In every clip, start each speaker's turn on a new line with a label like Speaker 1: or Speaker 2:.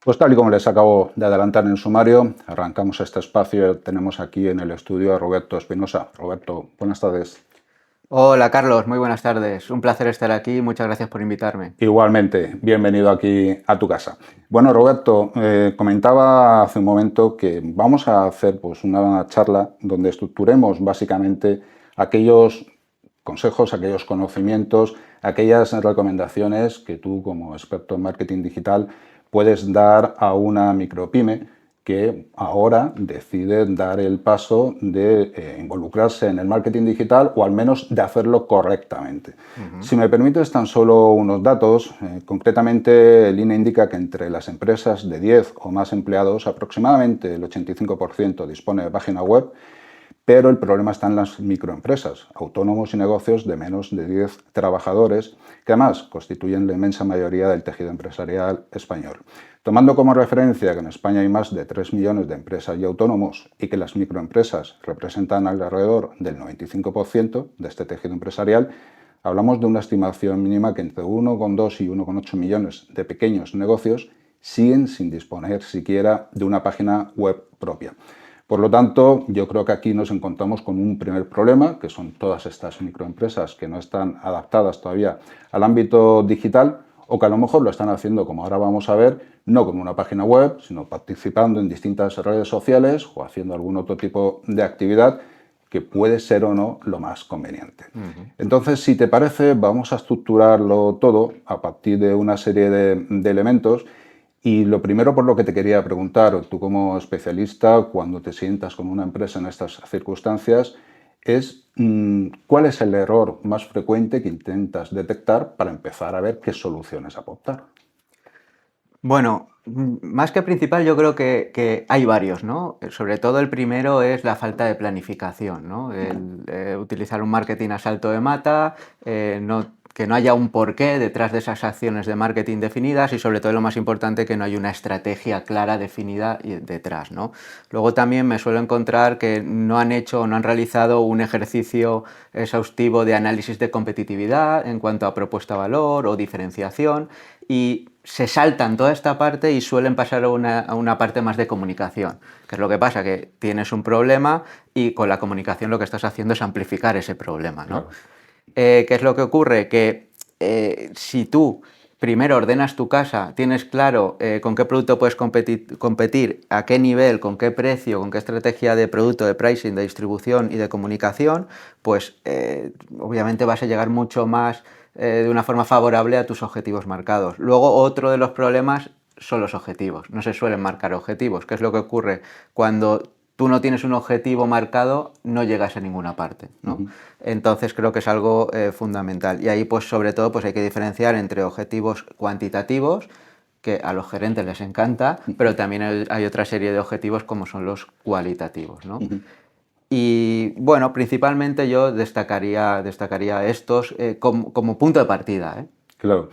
Speaker 1: Pues tal y como les acabo de adelantar en el sumario, arrancamos este espacio. Tenemos aquí en el estudio a Roberto Espinosa. Roberto, buenas tardes.
Speaker 2: Hola Carlos, muy buenas tardes. Un placer estar aquí. Muchas gracias por invitarme.
Speaker 1: Igualmente, bienvenido aquí a tu casa. Bueno, Roberto, comentaba hace un momento que vamos a hacer pues, una charla donde estructuremos básicamente aquellos consejos, aquellos conocimientos, aquellas recomendaciones que tú como experto en marketing digital puedes dar a una micropyme que ahora decide dar el paso de involucrarse en el marketing digital o al menos de hacerlo correctamente. Si me permites tan solo unos datos, concretamente el INE indica que entre las empresas de 10 o más empleados aproximadamente el 85% dispone de página web, pero el problema está en las microempresas, autónomos y negocios de menos de 10 trabajadores, que además constituyen la inmensa mayoría del tejido empresarial español. Tomando como referencia que en España hay más de 3 millones de empresas y autónomos y que las microempresas representan alrededor del 95% de este tejido empresarial, hablamos de una estimación mínima que entre 1,2 y 1,8 millones de pequeños negocios siguen sin disponer siquiera de una página web propia. Por lo tanto, yo creo que aquí nos encontramos con un primer problema, que son todas estas microempresas que no están adaptadas todavía al ámbito digital o que a lo mejor lo están haciendo, como ahora vamos a ver, no con una página web, sino participando en distintas redes sociales o haciendo algún otro tipo de actividad que puede ser o no lo más conveniente. Entonces, si te parece, vamos a estructurarlo todo a partir de una serie de elementos. Y lo primero por lo que te quería preguntar, tú como especialista, cuando te sientas con una empresa en estas circunstancias, es ¿cuál es el error más frecuente que intentas detectar para empezar a ver qué soluciones aportar?
Speaker 2: Bueno, más que principal, yo creo que hay varios, ¿no? Sobre todo el primero es la falta de planificación, ¿no? Utilizar un marketing a salto de mata, que no haya un porqué detrás de esas acciones de marketing definidas y sobre todo lo más importante, que no hay una estrategia clara definida detrás, ¿no? Luego también me suelo encontrar que no han hecho o no han realizado un ejercicio exhaustivo de análisis de competitividad en cuanto a propuesta de valor o diferenciación y se saltan toda esta parte y suelen pasar a una parte más de comunicación. ¿Qué es lo que pasa? Que tienes un problema y con la comunicación lo que estás haciendo es amplificar ese problema, ¿no?
Speaker 1: Claro.
Speaker 2: ¿Qué es lo que ocurre? Que si tú primero ordenas tu casa, tienes claro con qué producto puedes competir, a qué nivel, con qué precio, con qué estrategia de producto, de pricing, de distribución y de comunicación, pues obviamente vas a llegar mucho más de una forma favorable a tus objetivos marcados. Luego, otro de los problemas son los objetivos. No se suelen marcar objetivos. ¿Qué es lo que ocurre? Cuando tú no tienes un objetivo marcado, no llegas a ninguna parte, ¿no? Entonces creo que es algo fundamental. Y ahí, pues sobre todo, pues hay que diferenciar entre objetivos cuantitativos, que a los gerentes les encanta, pero también hay otra serie de objetivos como son los cualitativos, ¿no? Y bueno, principalmente yo destacaría estos como punto de partida, ¿eh?
Speaker 1: Claro.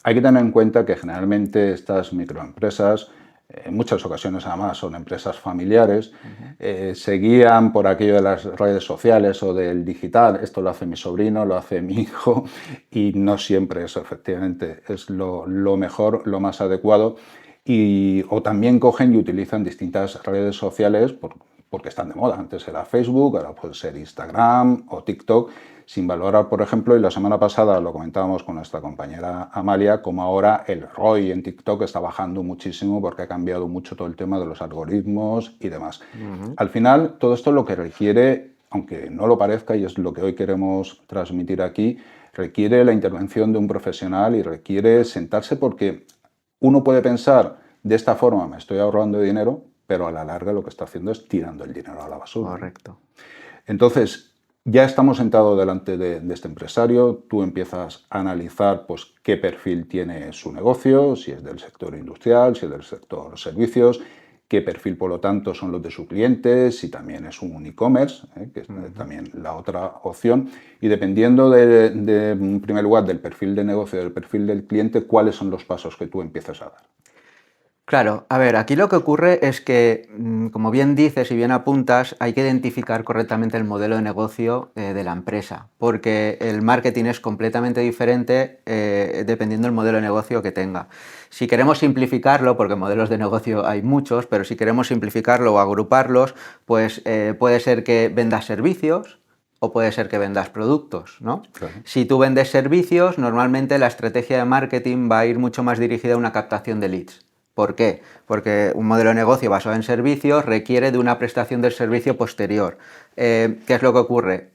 Speaker 1: Hay que tener en cuenta que generalmente estas microempresas, en muchas ocasiones además son empresas familiares, se guían por aquello de las redes sociales o del digital. Esto lo hace mi sobrino, lo hace mi hijo y no siempre eso efectivamente es lo mejor, lo más adecuado. O también cogen y utilizan distintas redes sociales porque están de moda. Antes era Facebook, ahora puede ser Instagram o TikTok, sin valorar, por ejemplo, y la semana pasada lo comentábamos con nuestra compañera Amalia, como ahora el ROI en TikTok está bajando muchísimo porque ha cambiado mucho todo el tema de los algoritmos y demás. Al final, todo esto lo que requiere, aunque no lo parezca, y es lo que hoy queremos transmitir aquí, requiere la intervención de un profesional y requiere sentarse porque uno puede pensar, de esta forma me estoy ahorrando dinero, pero a la larga lo que está haciendo es tirando el dinero a la basura, ¿no?
Speaker 2: Correcto.
Speaker 1: Entonces, ya estamos sentados delante de este empresario, tú empiezas a analizar pues, qué perfil tiene su negocio, si es del sector industrial, si es del sector servicios, qué perfil, por lo tanto, son los de sus clientes, si también es un e-commerce, que es también la otra opción, y dependiendo en primer lugar, del perfil de negocio, del perfil del cliente, cuáles son los pasos que tú empiezas a dar.
Speaker 2: Claro, a ver, aquí lo que ocurre es que, como bien dices y bien apuntas, hay que identificar correctamente el modelo de negocio de la empresa, porque el marketing es completamente diferente dependiendo del modelo de negocio que tenga. Si queremos simplificarlo, porque modelos de negocio hay muchos, pero si queremos simplificarlo o agruparlos, pues puede ser que vendas servicios, o puede ser que vendas productos, ¿no?
Speaker 1: Claro.
Speaker 2: Si tú vendes servicios, normalmente la estrategia de marketing va a ir mucho más dirigida a una captación de leads. ¿Por qué? Porque un modelo de negocio basado en servicios requiere de una prestación del servicio posterior. ¿Qué es lo que ocurre?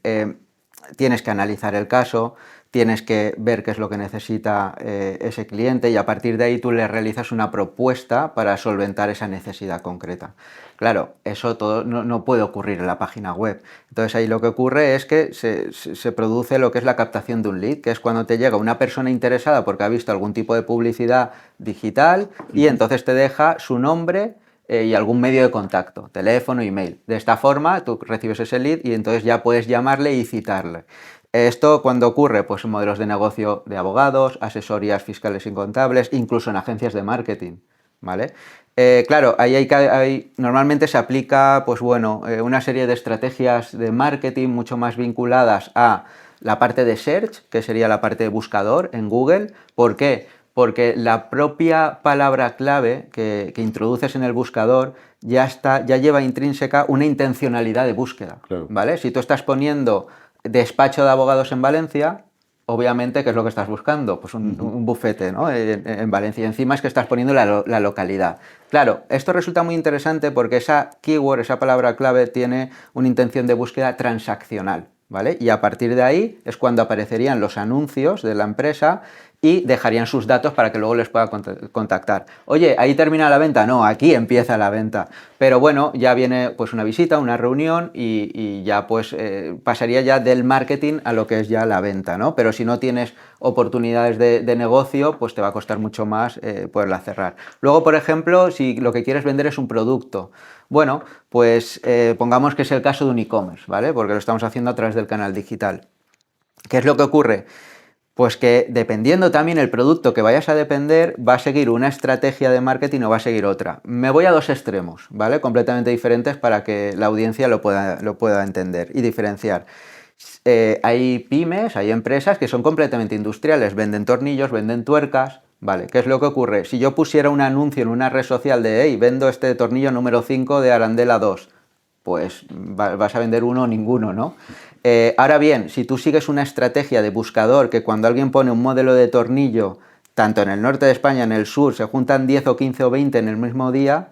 Speaker 2: Tienes que analizar el caso, tienes que ver qué es lo que necesita ese cliente y a partir de ahí tú le realizas una propuesta para solventar esa necesidad concreta. Claro, eso todo no puede ocurrir en la página web. Entonces ahí lo que ocurre es que se produce lo que es la captación de un lead, que es cuando te llega una persona interesada porque ha visto algún tipo de publicidad digital y entonces te deja su nombre y algún medio de contacto, teléfono, email. De esta forma tú recibes ese lead y entonces ya puedes llamarle y citarle. Esto cuando ocurre, pues en modelos de negocio de abogados, asesorías fiscales y contables, incluso en agencias de marketing, ¿vale? Claro, normalmente se aplica, pues bueno, una serie de estrategias de marketing mucho más vinculadas a la parte de search, que sería la parte de buscador en Google. ¿Por qué? Porque la propia palabra clave que introduces en el buscador ya lleva intrínseca una intencionalidad de búsqueda,
Speaker 1: Claro.
Speaker 2: ¿vale? Si tú estás poniendo despacho de abogados en Valencia, obviamente, ¿qué es lo que estás buscando? Pues un bufete, ¿no? En Valencia. Y encima es que estás poniendo la localidad. Claro, esto resulta muy interesante porque esa keyword, esa palabra clave, tiene una intención de búsqueda transaccional, ¿vale? Y a partir de ahí es cuando aparecerían los anuncios de la empresa y dejarían sus datos para que luego les pueda contactar. Oye, ¿ahí termina la venta? No, aquí empieza la venta. Pero bueno, ya viene pues una visita, una reunión y ya pues pasaría ya del marketing a lo que es ya la venta, ¿no? Pero si no tienes oportunidades de negocio, pues te va a costar mucho más poderla cerrar. Luego, por ejemplo, si lo que quieres vender es un producto, bueno, pues pongamos que es el caso de un e-commerce, ¿vale? Porque lo estamos haciendo a través del canal digital. ¿Qué es lo que ocurre? Pues que dependiendo también el producto que vayas a depender, va a seguir una estrategia de marketing o va a seguir otra. Me voy a dos extremos, ¿vale? Completamente diferentes para que la audiencia lo pueda entender y diferenciar. Hay pymes, hay empresas que son completamente industriales, venden tornillos, venden tuercas, ¿vale? ¿Qué es lo que ocurre? Si yo pusiera un anuncio en una red social de, hey, vendo este tornillo número 5 de Arandela 2, pues vas a vender uno o ninguno, ¿no? Ahora bien, si tú sigues una estrategia de buscador que cuando alguien pone un modelo de tornillo, tanto en el norte de España, en el sur, se juntan 10 o 15 o 20 en el mismo día,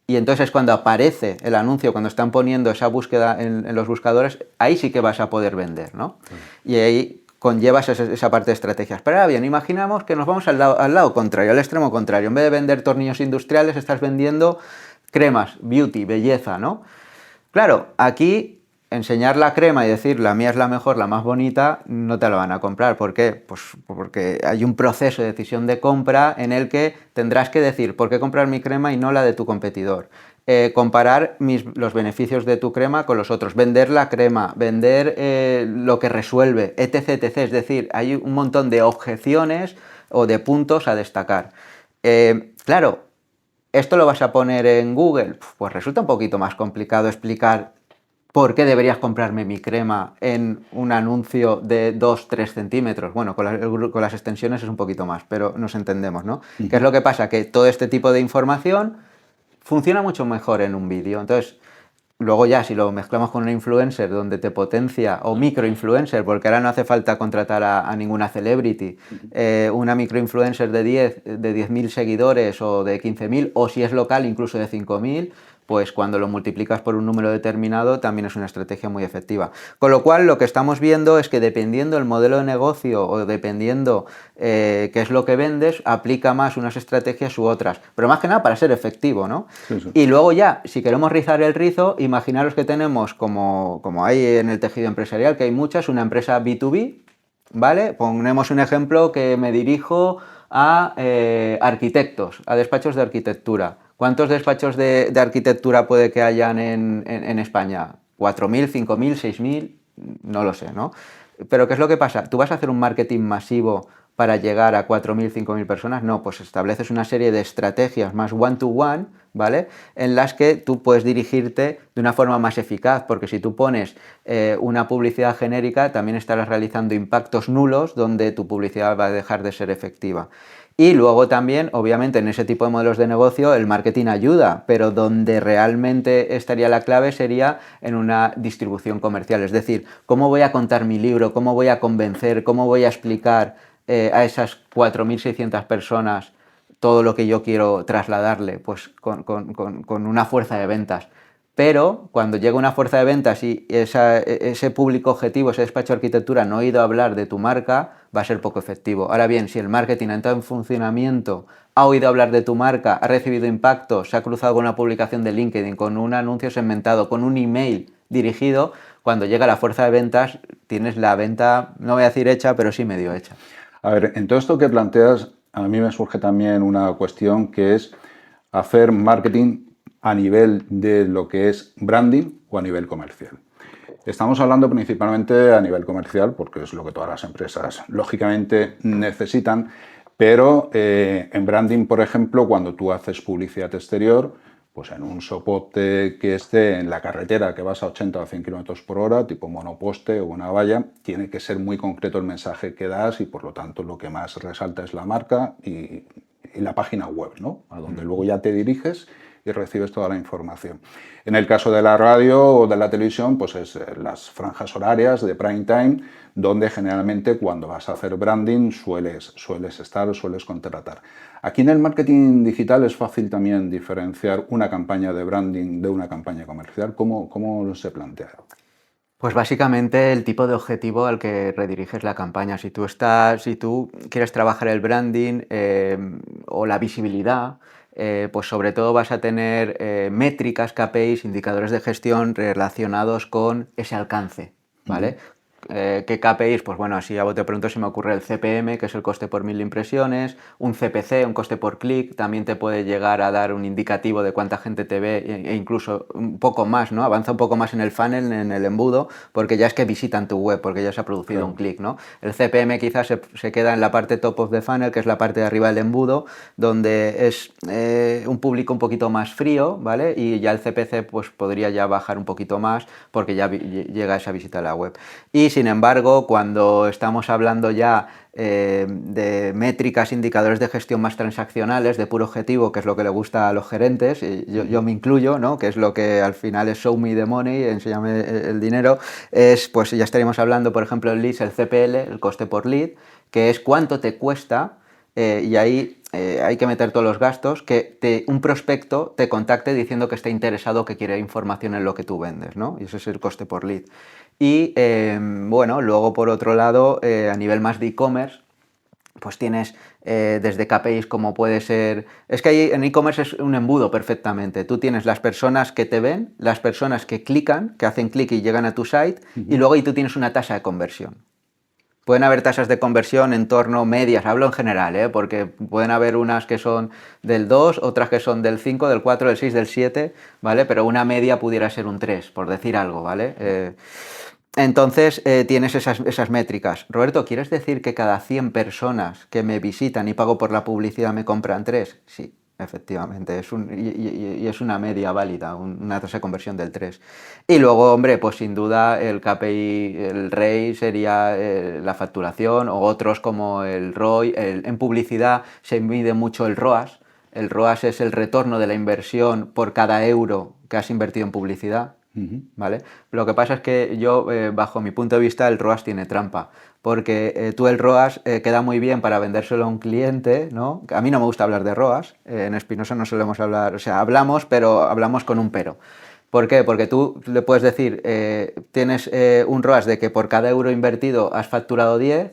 Speaker 2: y entonces cuando aparece el anuncio, cuando están poniendo esa búsqueda en los buscadores, ahí sí que vas a poder vender, ¿no? Y ahí conllevas esa parte de estrategias. Pero ahora bien, imaginamos que nos vamos al lado contrario, al extremo contrario. En vez de vender tornillos industriales, estás vendiendo cremas, beauty, belleza, ¿no? Claro, aquí enseñar la crema y decir la mía es la mejor, la más bonita, no te la van a comprar. ¿Por qué? Pues porque hay un proceso de decisión de compra en el que tendrás que decir por qué comprar mi crema y no la de tu competidor. Comparar los beneficios de tu crema con los otros, vender la crema, vender lo que resuelve, etc, etc. Es decir, hay un montón de objeciones o de puntos a destacar. Claro, ¿esto lo vas a poner en Google? Pues resulta un poquito más complicado explicar por qué deberías comprarme mi crema en un anuncio de 2-3 centímetros. Bueno, con las extensiones es un poquito más, pero nos entendemos, ¿no? ¿Qué es lo que pasa? Que todo este tipo de información funciona mucho mejor en un vídeo. Entonces, luego ya si lo mezclamos con una influencer donde te potencia, o microinfluencer, porque ahora no hace falta contratar a ninguna celebrity, una microinfluencer de 10.000 seguidores o de 15.000, o si es local incluso de 5.000, pues cuando lo multiplicas por un número determinado también es una estrategia muy efectiva. Con lo cual lo que estamos viendo es que dependiendo el modelo de negocio o dependiendo qué es lo que vendes, aplica más unas estrategias u otras, pero más que nada para ser efectivo, ¿no?
Speaker 1: Sí, sí.
Speaker 2: Y luego ya, si queremos rizar el rizo, imaginaros que tenemos, como hay en el tejido empresarial, que hay muchas, una empresa B2B, ¿vale? Ponemos un ejemplo que me dirijo a arquitectos, a despachos de arquitectura. ¿Cuántos despachos de arquitectura puede que hayan en España? ¿4.000, 5.000, 6.000? No lo sé, ¿no? Pero ¿qué es lo que pasa? Tú vas a hacer un marketing masivo para llegar a 4.000, 5.000 personas, no, pues estableces una serie de estrategias más one-to-one, ¿vale? En las que tú puedes dirigirte de una forma más eficaz, porque si tú pones una publicidad genérica, también estarás realizando impactos nulos donde tu publicidad va a dejar de ser efectiva. Y luego también, obviamente, en ese tipo de modelos de negocio el marketing ayuda, pero donde realmente estaría la clave sería en una distribución comercial. Es decir, ¿cómo voy a contar mi libro? ¿Cómo voy a convencer? ¿Cómo voy a explicar a esas 4.600 personas todo lo que yo quiero trasladarle? Pues con una fuerza de ventas. Pero cuando llega una fuerza de ventas y ese público objetivo, ese despacho de arquitectura no ha oído hablar de tu marca, va a ser poco efectivo. Ahora bien, si el marketing ha entrado en funcionamiento, ha oído hablar de tu marca, ha recibido impacto, se ha cruzado con una publicación de LinkedIn, con un anuncio segmentado, con un email dirigido, cuando llega la fuerza de ventas tienes la venta, no voy a decir hecha, pero sí medio hecha.
Speaker 1: A ver, en todo esto que planteas, a mí me surge también una cuestión que es hacer marketing a nivel de lo que es branding o a nivel comercial. Estamos hablando principalmente a nivel comercial porque es lo que todas las empresas lógicamente necesitan, pero en branding, por ejemplo, cuando tú haces publicidad exterior, pues en un soporte que esté en la carretera que vas a 80 o 100 km por hora, tipo monoposte o una valla, tiene que ser muy concreto el mensaje que das y por lo tanto lo que más resalta es la marca y la página web, ¿no? A donde luego ya te diriges y recibes toda la información. En el caso de la radio o de la televisión, pues es las franjas horarias de prime time, donde generalmente cuando vas a hacer branding sueles contratar. Aquí en el marketing digital es fácil también diferenciar una campaña de branding de una campaña comercial. ¿Cómo se plantea?
Speaker 2: Pues básicamente el tipo de objetivo al que rediriges la campaña. Si tú quieres trabajar el branding o la visibilidad, pues sobre todo vas a tener métricas, KPIs, indicadores de gestión relacionados con ese alcance, ¿vale? ¿Qué KPIs? Pues bueno, así a bote pronto se me ocurre el CPM, que es el coste por 1.000 impresiones, un CPC, un coste por clic, también te puede llegar a dar un indicativo de cuánta gente te ve e incluso un poco más, ¿no? Avanza un poco más en el funnel, en el embudo, porque ya es que visitan tu web, porque ya se ha producido un clic, ¿no? El CPM quizás se queda en la parte top of the funnel, que es la parte de arriba del embudo, donde es un público un poquito más frío, ¿vale? Y ya el CPC pues podría ya bajar un poquito más, porque ya llega esa visita a la web. Y sin embargo, cuando estamos hablando ya de métricas, indicadores de gestión más transaccionales, de puro objetivo, que es lo que le gusta a los gerentes, y yo me incluyo, ¿no? Que es lo que al final es show me the money, enséñame el dinero, pues ya estaríamos hablando, por ejemplo, en leads, el CPL, el coste por lead, que es cuánto te cuesta, y ahí hay que meter todos los gastos, que un prospecto te contacte diciendo que está interesado, que quiere información en lo que tú vendes, ¿no? Y ese es el coste por lead. Y bueno, luego por otro lado, a nivel más de e-commerce, pues tienes desde KPIs como puede ser... Es que ahí en e-commerce es un embudo perfectamente. Tú tienes las personas que te ven, las personas que clican, que hacen clic y llegan a tu site, y luego ahí tú tienes una tasa de conversión. Pueden haber tasas de conversión en torno medias, hablo en general, porque pueden haber unas que son del 2, otras que son del 5, del 4, del 6, del 7, ¿vale? Pero una media pudiera ser un 3, por decir algo, ¿vale? Entonces tienes esas métricas. Roberto, ¿quieres decir que cada 100 personas que me visitan y pago por la publicidad me compran 3? Sí, efectivamente, es una media válida, una tasa de conversión del 3. Y luego, hombre, pues sin duda el KPI, el ROI sería la facturación, o otros como el ROI. En publicidad se mide mucho el ROAS. El ROAS es el retorno de la inversión por cada euro que has invertido en publicidad. ¿Vale? Lo que pasa es que yo, bajo mi punto de vista, el ROAS tiene trampa, porque tú el ROAS queda muy bien para vendérselo a un cliente, ¿no? A mí no me gusta hablar de ROAS, en Espinosa no solemos hablar, o sea, hablamos, pero hablamos con un pero. ¿Por qué? Porque tú le puedes decir, tienes un ROAS de que por cada euro invertido has facturado 10,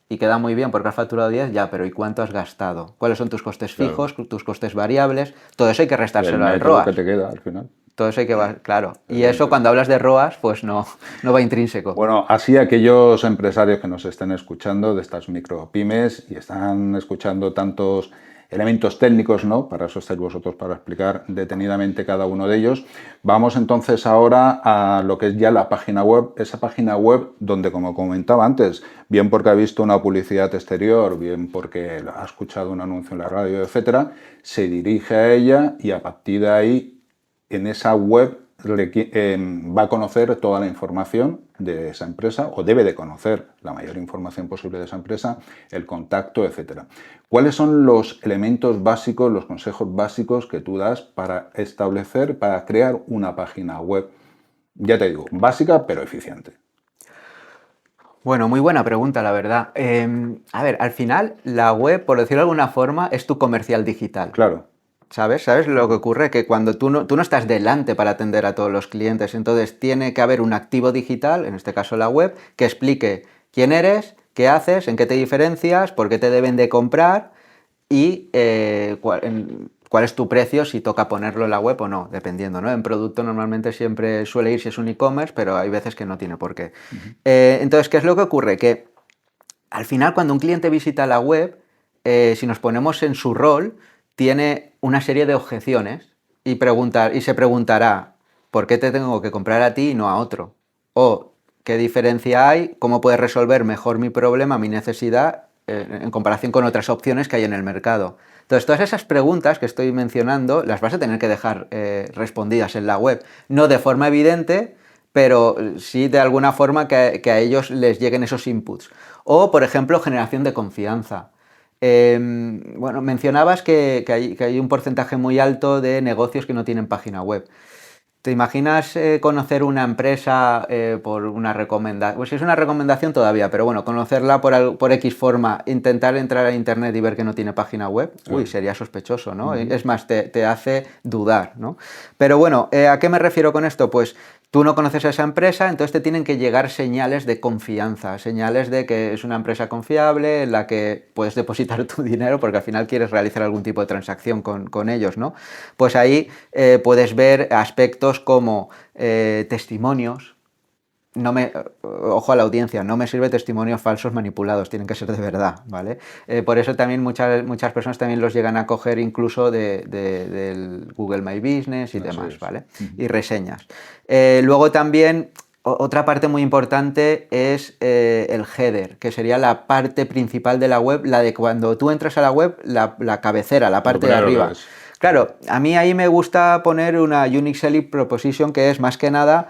Speaker 2: y queda muy bien porque has facturado 10, ya, pero ¿y cuánto has gastado? ¿Cuáles son tus costes fijos, claro, tus costes variables? Todo eso hay que restárselo al ROAS.
Speaker 1: Que te queda al final.
Speaker 2: Todo eso hay que va, claro. Y eso cuando hablas de ROAS, pues no va intrínseco.
Speaker 1: Bueno, así aquellos empresarios que nos estén escuchando de estas micropymes y están escuchando tantos elementos técnicos, ¿no? Para eso estáis vosotros, para explicar detenidamente cada uno de ellos. Vamos entonces ahora a lo que es ya la página web, esa página web donde, como comentaba antes, bien porque ha visto una publicidad exterior, bien porque ha escuchado un anuncio en la radio, etcétera, se dirige a ella y a partir de ahí, en esa web, va a conocer toda la información de esa empresa, o debe de conocer la mayor información posible de esa empresa, el contacto, etcétera. ¿Cuáles son los elementos básicos, los consejos básicos que tú das para establecer, para crear una página web, ya te digo, básica pero eficiente?
Speaker 2: Bueno, muy buena pregunta, la verdad. A ver, al final la web, por decirlo de alguna forma, es tu comercial digital.
Speaker 1: Claro.
Speaker 2: ¿Sabes lo que ocurre? Que cuando tú no estás delante para atender a todos los clientes, entonces tiene que haber un activo digital, en este caso la web, que explique quién eres, qué haces, en qué te diferencias, por qué te deben de comprar y cuál es tu precio, si toca ponerlo en la web o no, dependiendo, ¿no? En producto normalmente siempre suele ir si es un e-commerce, pero hay veces que no tiene por qué. Entonces, ¿qué es lo que ocurre? Que al final cuando un cliente visita la web, si nos ponemos en su rol, tiene una serie de objeciones y se preguntará, ¿por qué te tengo que comprar a ti y no a otro? O, ¿qué diferencia hay? ¿Cómo puedes resolver mejor mi problema, mi necesidad, en comparación con otras opciones que hay en el mercado? Entonces, todas esas preguntas que estoy mencionando las vas a tener que dejar respondidas en la web. No de forma evidente, pero sí de alguna forma que a ellos les lleguen esos inputs. O, por ejemplo, generación de confianza. Bueno, mencionabas que hay un porcentaje muy alto de negocios que no tienen página web. ¿Te imaginas conocer una empresa por una recomendación? Pues si es una recomendación todavía, pero bueno, conocerla por X forma, intentar entrar a internet y ver que no tiene página web, uy, sería sospechoso, ¿no? Es más, te hace dudar, ¿no? Pero bueno, ¿a qué me refiero con esto? Pues tú no conoces a esa empresa, entonces te tienen que llegar señales de confianza, señales de que es una empresa confiable en la que puedes depositar tu dinero porque al final quieres realizar algún tipo de transacción con ellos, ¿no? Pues ahí puedes ver aspectos como testimonios. Ojo a la audiencia, no me sirve testimonios falsos manipulados, tienen que ser de verdad, ¿vale? Por eso también muchas personas también los llegan a coger incluso del Google My Business y demás, ¿vale? Y reseñas. Luego también otra parte muy importante es el header, que sería la parte principal de la web, la de cuando tú entras a la web, la cabecera, la parte de arriba. Claro, a mí ahí me gusta poner una Unique Selling Proposition, que es más que nada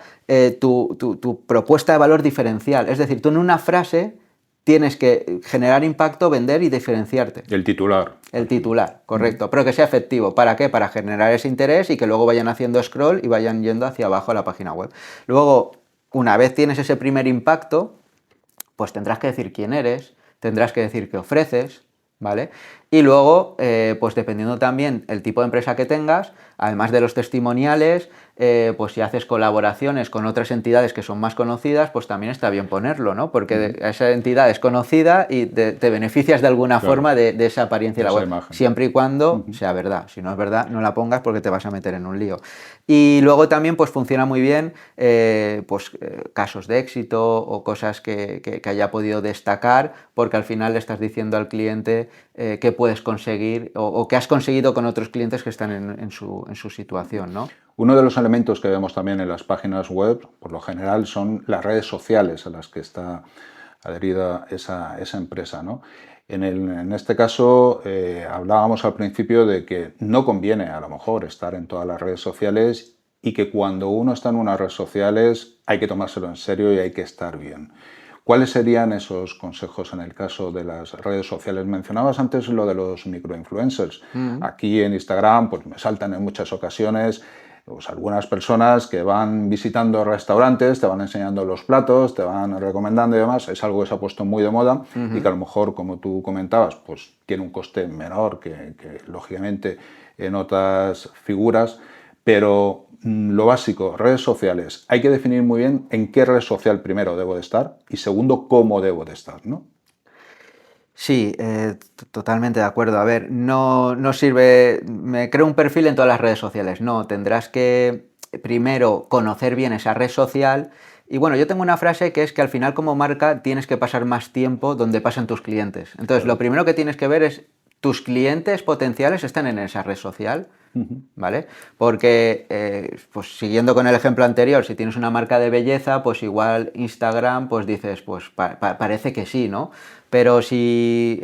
Speaker 2: tu propuesta de valor diferencial. Es decir, tú en una frase tienes que generar impacto, vender y diferenciarte.
Speaker 1: El titular.
Speaker 2: El titular, correcto. Pero que sea efectivo. ¿Para qué? Para generar ese interés y que luego vayan haciendo scroll y vayan yendo hacia abajo a la página web. Luego, una vez tienes ese primer impacto, pues tendrás que decir quién eres, tendrás que decir qué ofreces, ¿vale? Y luego, pues dependiendo también el tipo de empresa que tengas, además de los testimoniales, pues si haces colaboraciones con otras entidades que son más conocidas, pues también está bien ponerlo, ¿no? Porque esa entidad es conocida y te beneficias de alguna forma de esa apariencia de la web, siempre y cuando sea verdad. Si no es verdad, no la pongas porque te vas a meter en un lío. Y luego también pues funciona muy bien casos de éxito o cosas que haya podido destacar, porque al final le estás diciendo al cliente qué puedes conseguir o qué has conseguido con otros clientes que están en su situación, ¿no?
Speaker 1: Uno de los elementos que vemos también en las páginas web, por lo general, son las redes sociales a las que está adherida esa empresa, ¿no? En este caso, hablábamos al principio de que no conviene a lo mejor estar en todas las redes sociales y que cuando uno está en unas redes sociales hay que tomárselo en serio y hay que estar bien. ¿Cuáles serían esos consejos en el caso de las redes sociales? Mencionabas antes lo de los microinfluencers. Aquí en Instagram pues me saltan en muchas ocasiones pues algunas personas que van visitando restaurantes, te van enseñando los platos, te van recomendando y demás. Es algo que se ha puesto muy de moda y que a lo mejor, como tú comentabas, pues tiene un coste menor que lógicamente en otras figuras, pero lo básico, redes sociales. Hay que definir muy bien en qué red social primero debo de estar y segundo, cómo debo de estar, ¿no?
Speaker 2: Sí, totalmente de acuerdo. A ver, no sirve, me creo un perfil en todas las redes sociales. No, tendrás que primero conocer bien esa red social. Y bueno, yo tengo una frase que es que al final como marca tienes que pasar más tiempo donde pasan tus clientes. Entonces, lo primero que tienes que ver es tus clientes potenciales están en esa red social, ¿vale? Porque, pues siguiendo con el ejemplo anterior, si tienes una marca de belleza, pues igual Instagram, pues dices, pues parece que sí, ¿no? Pero si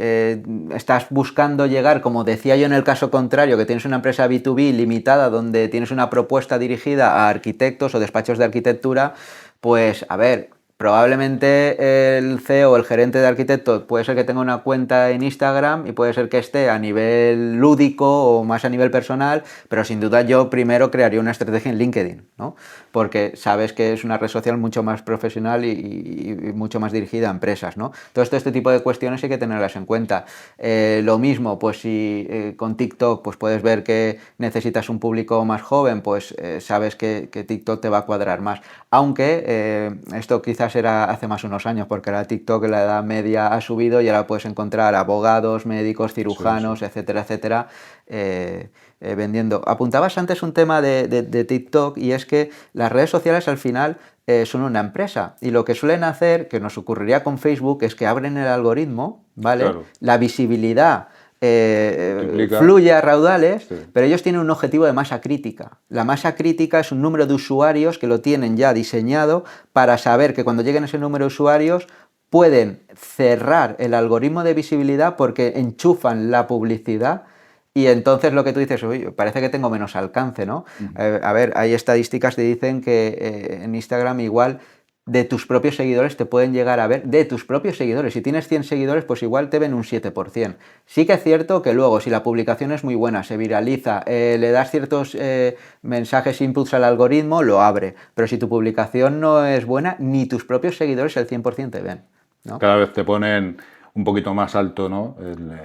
Speaker 2: estás buscando llegar, como decía yo en el caso contrario, que tienes una empresa B2B limitada donde tienes una propuesta dirigida a arquitectos o despachos de arquitectura, pues a ver, probablemente el CEO o el gerente de arquitecto puede ser que tenga una cuenta en Instagram y puede ser que esté a nivel lúdico o más a nivel personal, pero sin duda yo primero crearía una estrategia en LinkedIn, ¿no? Porque sabes que es una red social mucho más profesional y mucho más dirigida a empresas, ¿no? Todo este tipo de cuestiones hay que tenerlas en cuenta. Lo mismo, pues si con TikTok pues puedes ver que necesitas un público más joven, pues sabes que TikTok te va a cuadrar más. Aunque esto quizás era hace más unos años, porque ahora TikTok la edad media ha subido y ahora puedes encontrar abogados, médicos, cirujanos, etcétera, etcétera, vendiendo. Apuntabas antes un tema de TikTok y es que las redes sociales al final son una empresa y lo que suelen hacer, que nos ocurriría con Facebook, es que abren el algoritmo, ¿vale?
Speaker 1: Claro.
Speaker 2: La visibilidad fluye a raudales, sí. Pero ellos tienen un objetivo de masa crítica. La masa crítica es un número de usuarios que lo tienen ya diseñado para saber que cuando lleguen a ese número de usuarios pueden cerrar el algoritmo de visibilidad porque enchufan la publicidad y entonces lo que tú dices, uy, parece que tengo menos alcance, ¿no? A ver, hay estadísticas que dicen que en Instagram igual de tus propios seguidores te pueden llegar a ver, de tus propios seguidores. Si tienes 100 seguidores, pues igual te ven un 7%. Sí que es cierto que luego, si la publicación es muy buena, se viraliza, le das ciertos mensajes, inputs al algoritmo, lo abre. Pero si tu publicación no es buena, ni tus propios seguidores el 100% te ven, ¿no?
Speaker 1: Cada vez te ponen un poquito más alto, ¿no?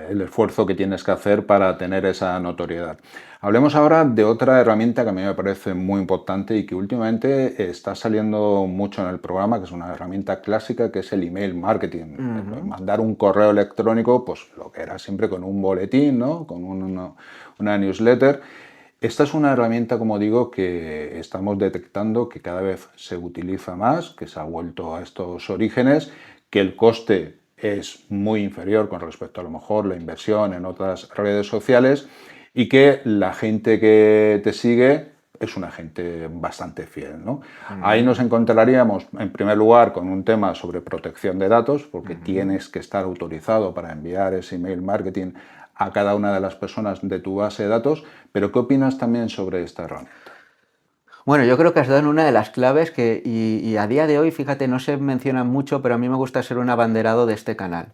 Speaker 1: el esfuerzo que tienes que hacer para tener esa notoriedad. Hablemos ahora de otra herramienta que a mí me parece muy importante y que últimamente está saliendo mucho en el programa, que es una herramienta clásica, que es el email marketing. Mandar un correo electrónico, pues lo que era siempre con un boletín, ¿no? Con una newsletter. Esta es una herramienta, como digo, que estamos detectando que cada vez se utiliza más, que se ha vuelto a estos orígenes, que el coste es muy inferior con respecto a lo mejor la inversión en otras redes sociales y que la gente que te sigue es una gente bastante fiel, ¿no? Ahí nos encontraríamos en primer lugar con un tema sobre protección de datos, porque tienes que estar autorizado para enviar ese email marketing a cada una de las personas de tu base de datos, pero ¿qué opinas también sobre esta herramienta?
Speaker 2: Bueno, yo creo que has dado en una de las claves que, y a día de hoy, fíjate, no se menciona mucho, pero a mí me gusta ser un abanderado de este canal.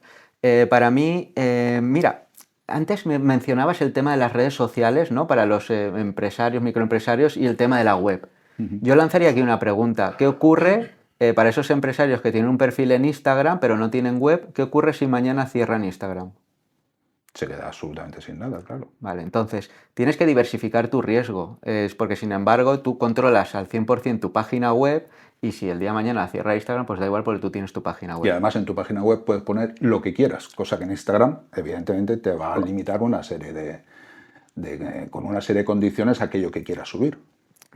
Speaker 2: Para mí, mira, antes me mencionabas el tema de las redes sociales, ¿no? Para los empresarios, microempresarios y el tema de la web. Yo lanzaría aquí una pregunta. ¿Qué ocurre para esos empresarios que tienen un perfil en Instagram pero no tienen web? ¿Qué ocurre si mañana cierran Instagram?
Speaker 1: Se queda absolutamente sin nada, claro.
Speaker 2: Vale, entonces tienes que diversificar tu riesgo, porque sin embargo tú controlas al 100% tu página web y si el día de mañana cierra Instagram, pues da igual porque tú tienes tu página web.
Speaker 1: Y además en tu página web puedes poner lo que quieras, cosa que en Instagram evidentemente te va a limitar una serie con una serie de condiciones a aquello que quieras subir.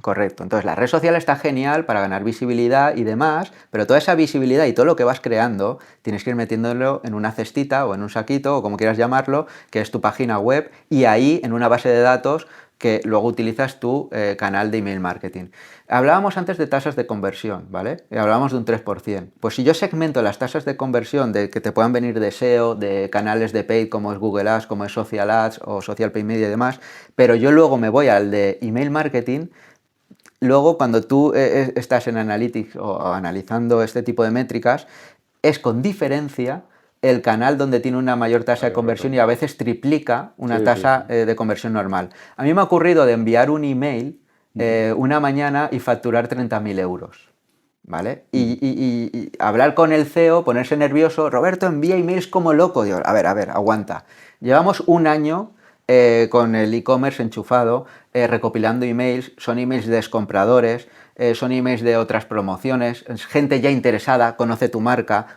Speaker 2: Correcto, entonces la red social está genial para ganar visibilidad y demás, pero toda esa visibilidad y todo lo que vas creando tienes que ir metiéndolo en una cestita o en un saquito o como quieras llamarlo, que es tu página web y ahí en una base de datos que luego utilizas tu canal de email marketing. Hablábamos antes de tasas de conversión, ¿vale? Y hablábamos de un 3%. Pues si yo segmento las tasas de conversión de que te puedan venir de SEO, de canales de paid como es Google Ads, como es Social Ads o Social Paid Media y demás, pero yo luego me voy al de email marketing. Luego, cuando tú estás en Analytics o analizando este tipo de métricas, es con diferencia el canal donde tiene una mayor tasa de conversión y a veces triplica una tasa de conversión normal. A mí me ha ocurrido de enviar un email una mañana y facturar 30.000 euros. ¿Vale? Y hablar con el CEO, ponerse nervioso, Roberto envía emails como loco. Digo, a ver, aguanta. Llevamos un año con el e-commerce enchufado, recopilando emails, son emails de compradores, son emails de otras promociones, es gente ya interesada, conoce tu marca,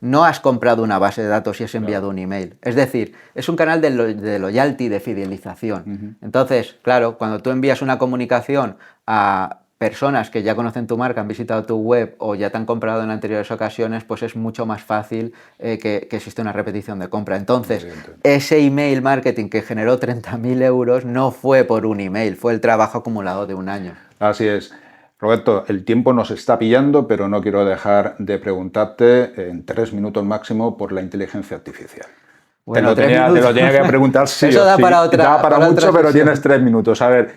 Speaker 2: no has comprado una base de datos y has enviado un email. Es decir, es un canal de loyalty, de fidelización. Entonces, claro, cuando tú envías una comunicación a personas que ya conocen tu marca, han visitado tu web o ya te han comprado en anteriores ocasiones, pues es mucho más fácil que existe una repetición de compra. Entonces, ese email marketing que generó 30.000 euros no fue por un email, fue el trabajo acumulado de un año.
Speaker 1: Así es. Roberto, el tiempo nos está pillando, pero no quiero dejar de preguntarte en 3 minutos máximo por la inteligencia artificial.
Speaker 2: Bueno,
Speaker 1: te lo tenía que preguntar sí.
Speaker 2: Eso da
Speaker 1: sí.
Speaker 2: para otra.
Speaker 1: Da para mucho, pero
Speaker 2: sesión.
Speaker 1: tienes 3 minutos. A ver,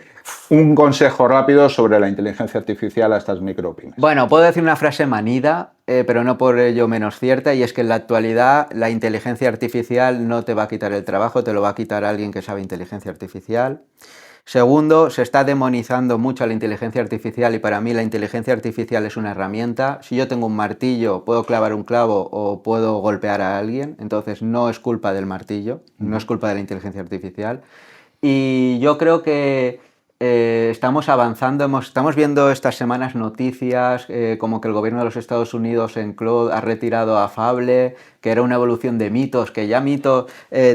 Speaker 1: un consejo rápido sobre la inteligencia artificial a estas micropymes.
Speaker 2: Bueno, puedo decir una frase manida, pero no por ello menos cierta, y es que en la actualidad la inteligencia artificial no te va a quitar el trabajo, te lo va a quitar alguien que sabe inteligencia artificial. Segundo, se está demonizando mucho a la inteligencia artificial y para mí la inteligencia artificial es una herramienta. Si yo tengo un martillo, puedo clavar un clavo o puedo golpear a alguien, entonces no es culpa del martillo, no es culpa de la inteligencia artificial. Y yo creo que estamos avanzando, estamos viendo estas semanas noticias como que el gobierno de los Estados Unidos en Claude ha retirado a Fable, que era una evolución de mitos, que ya Mito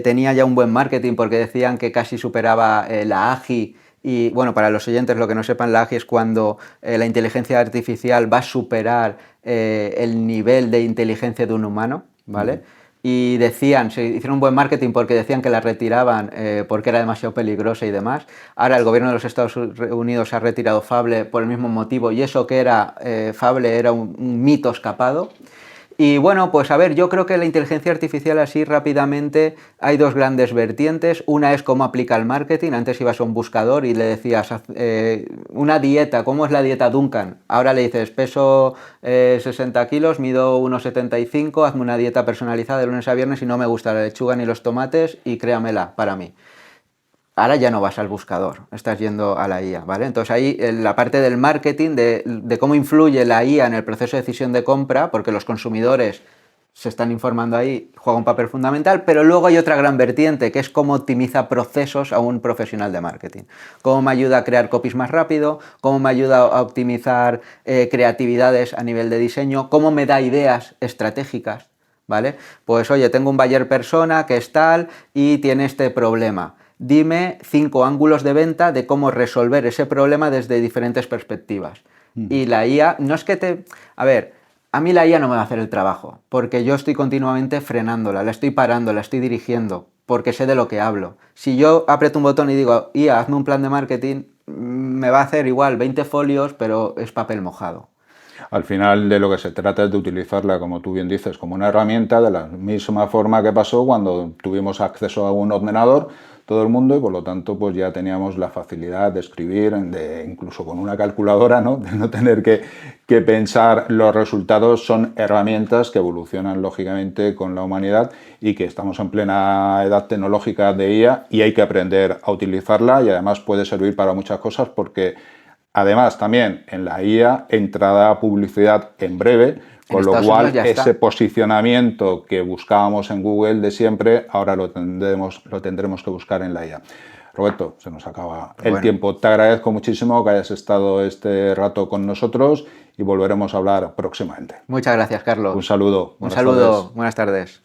Speaker 2: tenía ya un buen marketing porque decían que casi superaba la AGI. Y bueno, para los oyentes, lo que no sepan, la AGI es cuando la inteligencia artificial va a superar el nivel de inteligencia de un humano, ¿vale? Y decían, se hicieron un buen marketing porque decían que la retiraban porque era demasiado peligrosa y demás. Ahora el gobierno de los Estados Unidos ha retirado Fable por el mismo motivo y eso que era Fable era un mito escapado. Y bueno, pues a ver, yo creo que la inteligencia artificial así rápidamente hay dos grandes vertientes. Una es cómo aplica el marketing. Antes ibas a un buscador y le decías una dieta, ¿cómo es la dieta Duncan? Ahora le dices, peso 60 kilos, mido 1,75, hazme una dieta personalizada de lunes a viernes y no me gusta la lechuga ni los tomates y créamela para mí. Ahora ya no vas al buscador, estás yendo a la IA, ¿vale? Entonces ahí la parte del marketing, de cómo influye la IA en el proceso de decisión de compra, porque los consumidores se están informando ahí, juega un papel fundamental, pero luego hay otra gran vertiente, que es cómo optimiza procesos a un profesional de marketing. Cómo me ayuda a crear copies más rápido, cómo me ayuda a optimizar creatividades a nivel de diseño, cómo me da ideas estratégicas, ¿vale? Pues oye, tengo un buyer persona que es tal y tiene este problema. Dime 5 ángulos de venta de cómo resolver ese problema desde diferentes perspectivas. Y la IA, no es que te... A ver, a mí la IA no me va a hacer el trabajo, porque yo estoy continuamente frenándola, la estoy parando, la estoy dirigiendo, porque sé de lo que hablo. Si yo aprieto un botón y digo, IA, hazme un plan de marketing, me va a hacer igual 20 folios, pero es papel mojado.
Speaker 1: Al final de lo que se trata es de utilizarla, como tú bien dices, como una herramienta de la misma forma que pasó cuando tuvimos acceso a un ordenador, todo el mundo, y por lo tanto pues ya teníamos la facilidad de escribir, incluso con una calculadora, ¿no? De no tener que pensar. Los resultados son herramientas que evolucionan lógicamente con la humanidad y que estamos en plena edad tecnológica de IA y hay que aprender a utilizarla y además puede servir para muchas cosas porque además también en la IA entrará publicidad en breve, con lo cual ese posicionamiento que buscábamos en Google de siempre, ahora lo tendremos que buscar en la IA. Roberto, se nos acaba el tiempo. Te agradezco muchísimo que hayas estado este rato con nosotros y volveremos a hablar próximamente.
Speaker 2: Muchas gracias, Carlos.
Speaker 1: Un saludo.
Speaker 2: Un saludo. Buenas tardes.